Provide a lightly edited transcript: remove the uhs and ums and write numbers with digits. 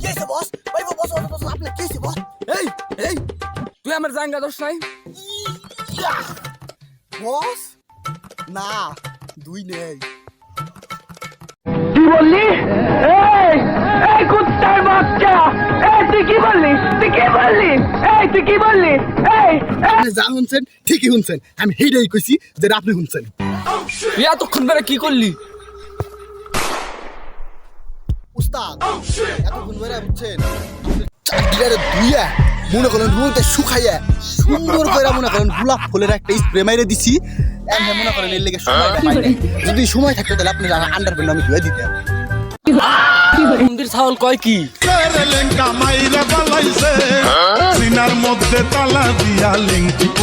কেছে বস ভাই বস আপনি কেছে বস এই তুই আমার জাঙ্গা দোষ নাই বস না দুই নেই কি বললি? এই এই কুত্তার বাচ্চা, এই তুই কি বললি? তুই কি বললি? এই তুই কি বললি? এই আপনি যা শুনছেন ঠিকই শুনছেন, আমি হেইটাই কইছি যে আপনি শুনছেন। তুই এতক্ষণ ধরে কি করলি? উস্তাদ এতক্ষণ ধরে বুঝছেন চাকরিটারে ধুইয়া মনে করেন রোদে শুকাইয়া সুন্দর করে মনে করেন গোলাপ ফুলের একটা স্প্রে মাইরে দিছি। এমনি মনে করেন এর লেগে সময়টা পাই নাই। যদি সময় থাকতো তাহলে আপনি আন্ডারপ্যান্ট আমি ধুয়ে দিতাম। মন্দির ছাগল কয় কি? সিনার মধ্যে তালা দিয়া লিঙ্ক